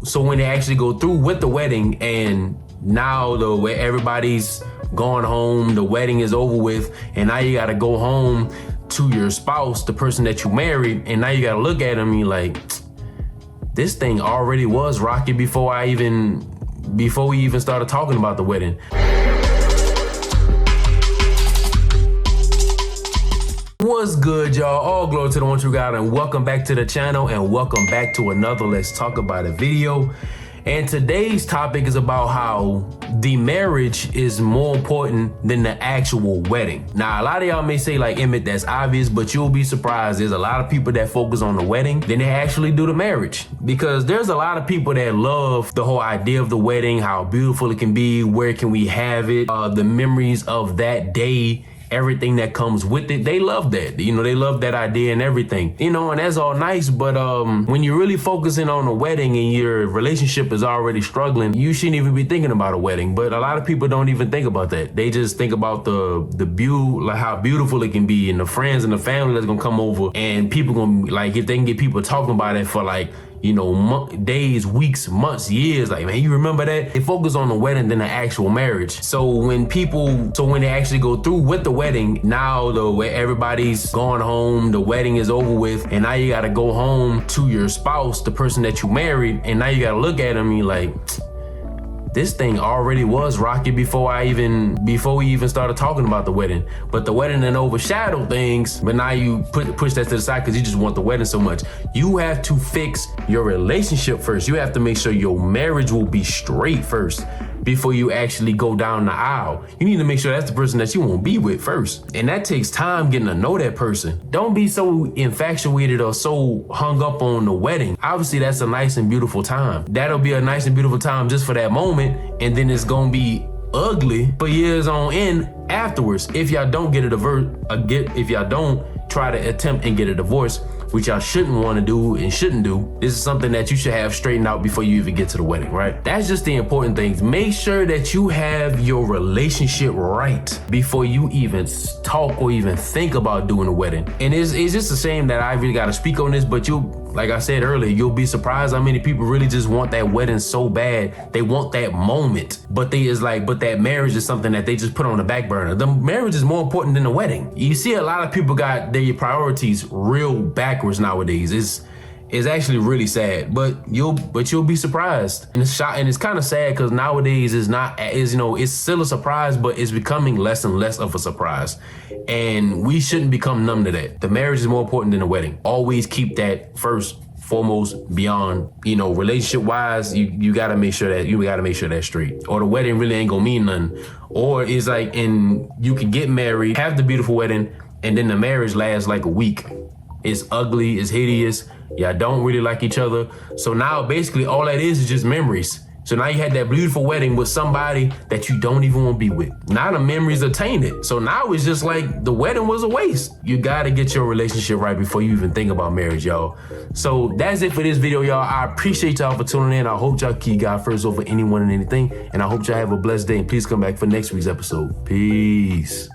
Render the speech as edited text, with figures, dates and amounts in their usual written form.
so when they actually go through with the wedding, and now where everybody's gone home, the wedding is over with, and now you gotta go home to your spouse, the person that you married, and now you gotta look at him and you're like, this thing already was rocky before we even started talking about the wedding. What's good, y'all? All glory to the one true God, and welcome back to the channel, and welcome back to another Let's Talk About It video. And today's topic is about how the marriage is more important than the actual wedding. Now, a lot of y'all may say, like, Emmett, that's obvious, but you'll be surprised. There's a lot of people that focus on the wedding than they actually do the marriage. Because there's a lot of people that love the whole idea of the wedding, how beautiful it can be, where can we have it, the memories of that day, everything that comes with it. They love that. You know, they love that idea and everything. You know, and that's all nice, but when you're really focusing on a wedding and your relationship is already struggling, you shouldn't even be thinking about a wedding. But a lot of people don't even think about that. They just think about the beauty, like how beautiful it can be, and the friends and the family that's gonna come over, and people gonna, like, if they can get people talking about it for, like, you know, days, weeks, months, years, like, man, you remember that? They focus on the wedding than the actual marriage. So when they actually go through with the wedding, now where everybody's gone home, the wedding is over with, and now you gotta go home to your spouse, the person that you married, and now you gotta look at him and you're like, this thing already was rocky before we even started talking about the wedding. But the wedding then overshadowed things, but now you push that to the side because you just want the wedding so much. You have to fix your relationship first. You have to make sure your marriage will be straight first before you actually go down the aisle. You need to make sure that's the person that you want to be with first. And that takes time getting to know that person. Don't be so infatuated or so hung up on the wedding. Obviously, that's a nice and beautiful time. That'll be a nice and beautiful time just for that moment, and then it's gonna be ugly for years on end afterwards if y'all don't get a divorce. If y'all don't try to attempt and get a divorce, which y'all shouldn't want to do and shouldn't do. This is something that you should have straightened out before you even get to the wedding, right? That's just the important things. Make sure that you have your relationship right before you even talk or even think about doing a wedding. And it's just a shame that I really got to speak on this, but like I said earlier, you'll be surprised how many people really just want that wedding so bad. They want that moment, but that marriage is something that they just put on the back burner. The marriage is more important than the wedding. You see, a lot of people got their priorities real backwards nowadays. It's actually really sad, but you'll be surprised. And it's kind of sad because nowadays it's still a surprise, but it's becoming less and less of a surprise. And we shouldn't become numb to that. The marriage is more important than the wedding. Always keep that first, foremost, beyond, relationship wise, you gotta make sure that's straight. Or the wedding really ain't gonna mean nothing. Or it's like, and you can get married, have the beautiful wedding, and then the marriage lasts like a week. It's ugly, it's hideous, y'all don't really like each other. So now basically all that is just memories. So now you had that beautiful wedding with somebody that you don't even want to be with. Now the memories are tainted. So now it's just like the wedding was a waste. You gotta get your relationship right before you even think about marriage, y'all. So that's it for this video, y'all. I appreciate y'all for tuning in. I hope y'all keep God first over anyone and anything. And I hope y'all have a blessed day. And please come back for next week's episode. Peace.